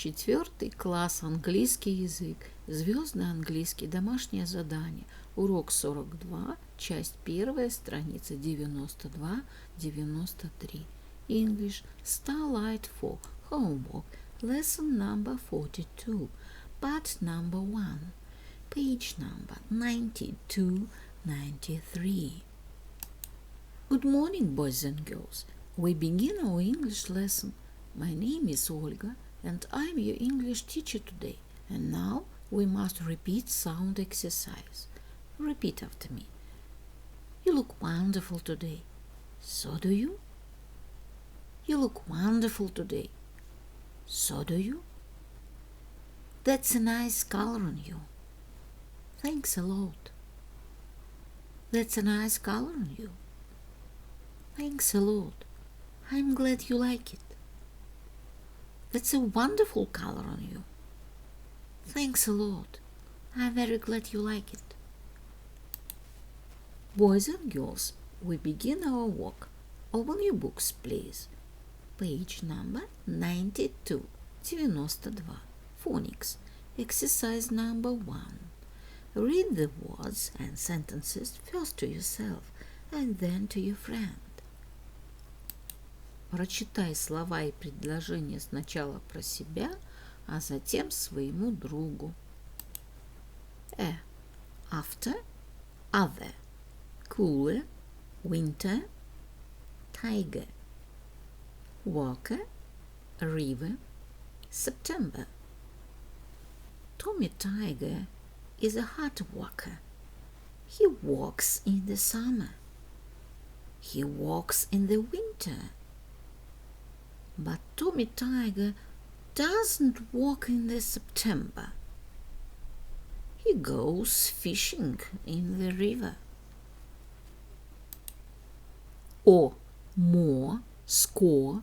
4 класс, английский язык, Звездный английский домашнее задание, урок 42, часть 1, страница 92-93. English, Starlight for homework, lesson number 42, part number 1, page number 92-93. Good morning, boys and girls. We begin our English lesson. My name is Olga, and I'm your English teacher today. And now we must repeat sound exercise. Repeat after me. You look wonderful today. So do you? You look wonderful today. So do you? That's a nice color on you. Thanks a lot. That's a nice color on you. Thanks a lot. I'm glad you like it. That's a wonderful color on you. Thanks a lot. I'm very glad you like it. Boys and girls, we begin our work. Open your books, please. Page number 92, 92. Phonics. Exercise number 1. Read the words and sentences first to yourself and then to your friend. Прочитай слова и предложения сначала про себя, а затем своему другу. After, other, cooler, winter, tiger, walker, river, September. Tommy Tiger is a hard walker. He walks in the summer. He walks in the winter. But Tommy Tiger doesn't walk in the September. He goes fishing in the river. Or more, score,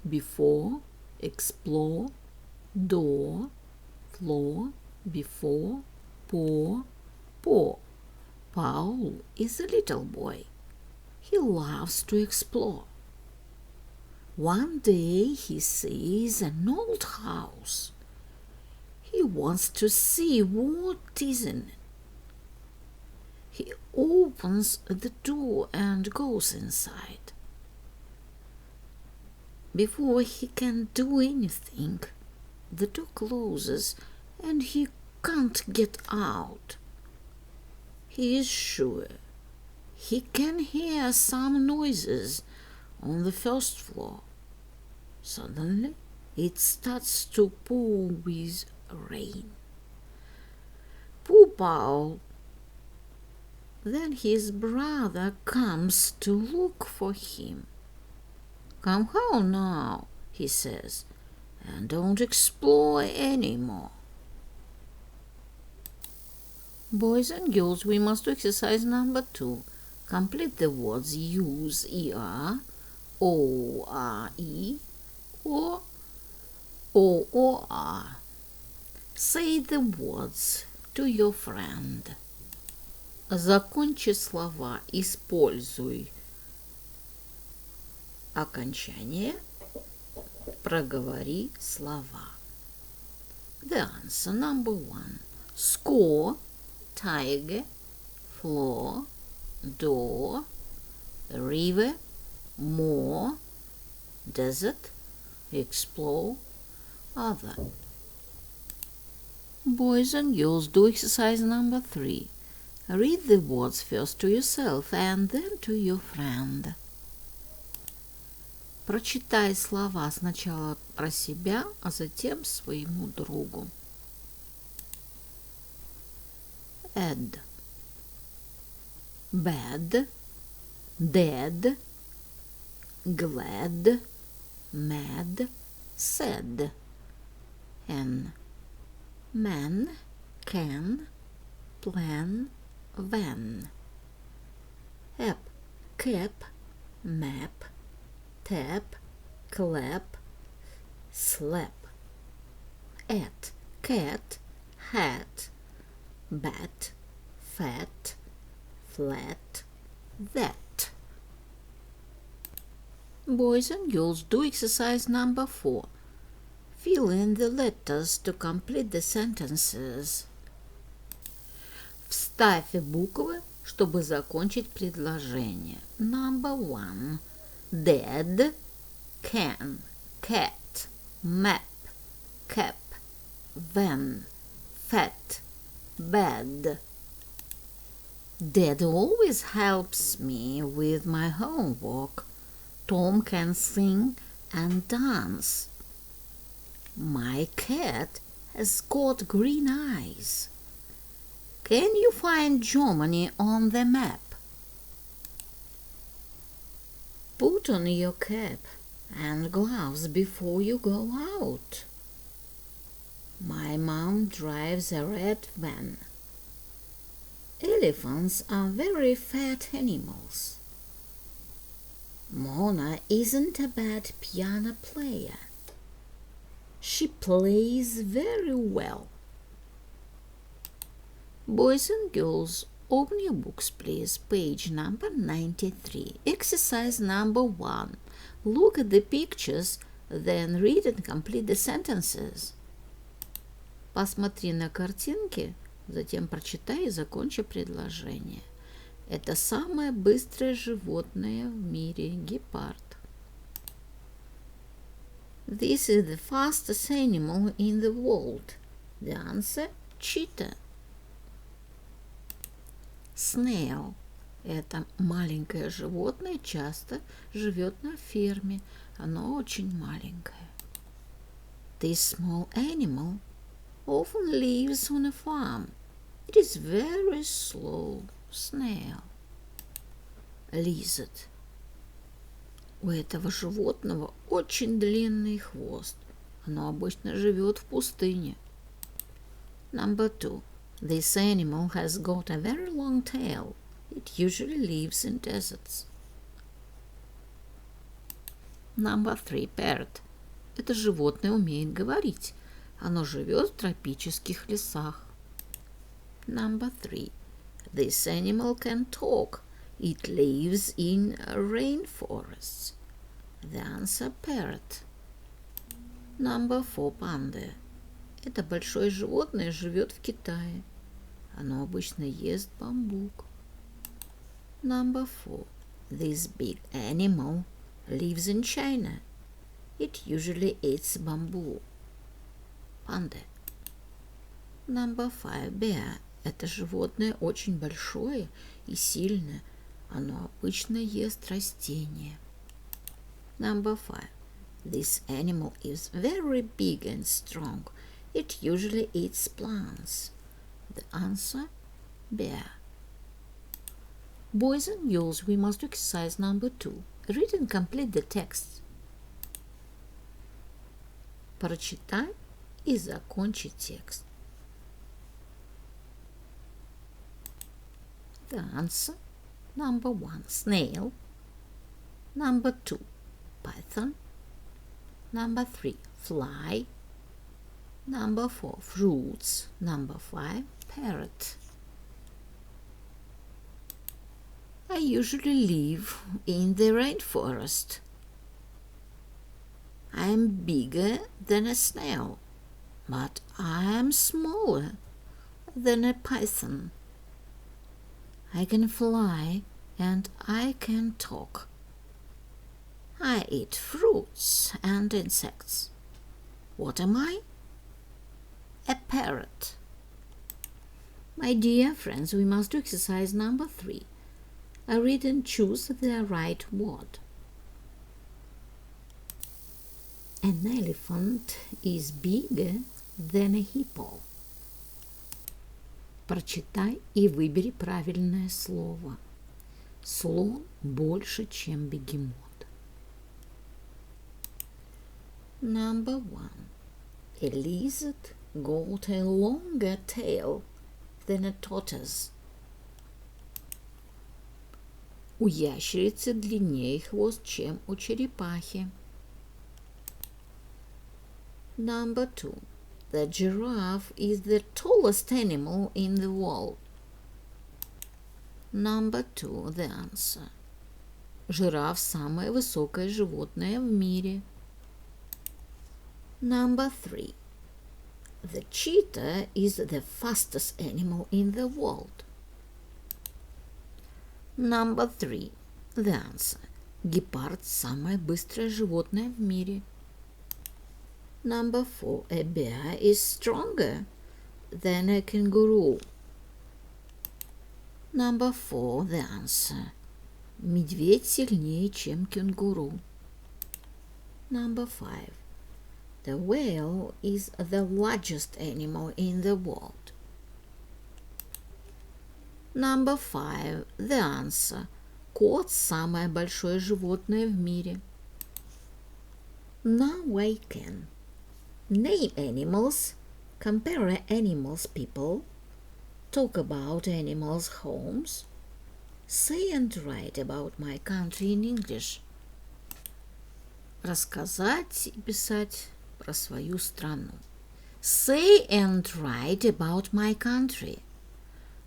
before, explore, door, floor, before, pour. Paul is a little boy. He loves to explore. One day he sees an old house. He wants to see what is in it. He opens the door and goes inside. Before he can do anything, the door closes and he can't get out. He is sure he can hear some noises on the first floor. Suddenly, it starts to pour with rain. Poor Paul. Then his brother comes to look for him. Come home now, he says, and don't explore anymore. Boys and girls, we must do exercise number 2. Complete the words use er, ore, or oor. Say the words to your friend. Закончи слова, используй окончание, проговори слова. The answer number 1. Score, tiger, floor, door, river, more, desert, explore, other. Boys and girls, do exercise number 3. Read the words first to yourself and then to your friend. Прочитай слова сначала про себя, а затем своему другу. Add. Bad, dead, glad, mad, sad. N. Man, can, plan, van. App, cap, map, tap, clap, slap. At, cat, hat, bat, fat, flat, that. Boys and girls, do exercise number 4. Fill in the letters to complete the sentences. Вставь буквы, чтобы закончить предложение. Number 1. Dead, can, cat, map, cap, van, fat, bed. Dad always helps me with my homework. Tom can sing and dance. My cat has got green eyes. Can you find Germany on the map? Put on your cap and gloves before you go out. My mom drives a red van. Elephants are very fat animals. Mona isn't a bad piano player. She plays very well. Boys and girls, open your books, please. Page number 93. Exercise number 1. Look at the pictures, then read and complete the sentences. Посмотри на картинки, затем прочитай и закончи предложение. Это самое быстрое животное в мире, гепард. This is the fastest animal in the world. The answer – cheetah. Snail – это маленькое животное, часто живет на ферме. Оно очень маленькое. This small animal often lives on a farm. It is very slow. Snail. Lizard. У этого животного очень длинный хвост. Оно обычно живет в пустыне. Number 2. This animal has got a very long tail. It usually lives in deserts. Number 3. Parrot. Это животное умеет говорить. Оно живет в тропических лесах. Number 3. This animal can talk. It lives in rainforests. The answer – parrot. Number 4. Panda. Это большое животное живет в Китае. Оно обычно ест бамбук. Number 4. This big animal lives in China. It usually eats bamboo. Panda. Number 5. Bear. Это животное очень большое и сильное. Оно обычно ест растения. Number 5. This animal is very big and strong. It usually eats plants. The answer – bear. Boys and girls, we must do exercise number 2. Read and complete the text. Прочитай и закончи текст. The answer: number 1, snail. Number 2, python. Number 3, fly. Number 4, fruits. Number 5, parrot. I usually live in the rainforest. I am bigger than a snail, but I am smaller than a python. I can fly and I can talk. I eat fruits and insects. What am I? A parrot. My dear friends, we must do exercise number 3. Read and choose the right word. An elephant is bigger than a hippo. Прочитай и выбери правильное слово. Слон больше, чем бегемот. Number 1. A lizard got a longer tail than a tortoise. У ящерицы длиннее хвост, чем у черепахи. Number 2. The giraffe is the tallest animal in the world. Number 2. The answer. Жираф – самое высокое животное в мире. Number 3. The cheetah is the fastest animal in the world. Number 3. The answer. Гепард – самое быстрое животное в мире. Number 4. A bear is stronger than a kangaroo. Number 4. The answer. Медведь сильнее, чем кенгуру. Number 5. The whale is the largest animal in the world. Number 5. The answer. Кот – самое большое животное в мире. Now I can name animals, compare animals' people, talk about animals' homes, say and write about my country in English. Рассказать и писать про свою страну. Say and write about my country.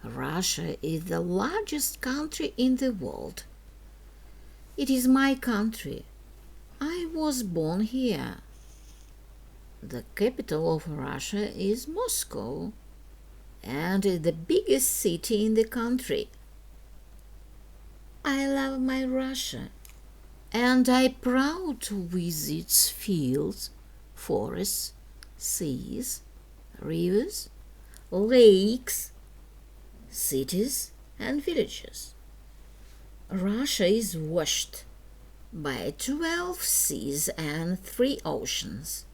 Russia is the largest country in the world. It is my country. I was born here. The capital of Russia is Moscow, and is the biggest city in the country. I love my Russia, and I'm proud to visit fields, forests, seas, rivers, lakes, cities and villages. Russia is washed by 12 seas and 3 oceans.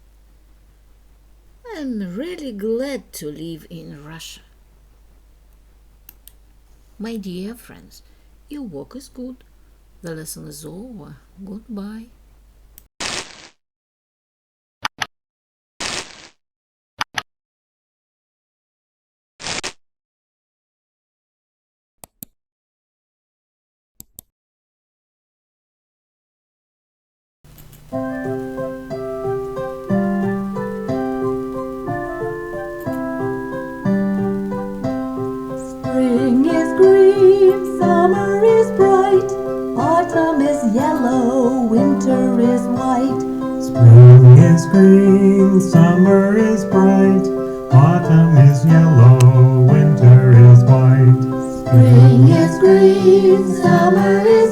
I'm really glad to live in Russia. My dear friends, your work is good. The lesson is over. Goodbye. Spring is green, summer is bright, autumn is yellow, winter is white. Spring is green, summer is bright, autumn is yellow, winter is white. Spring is green, summer is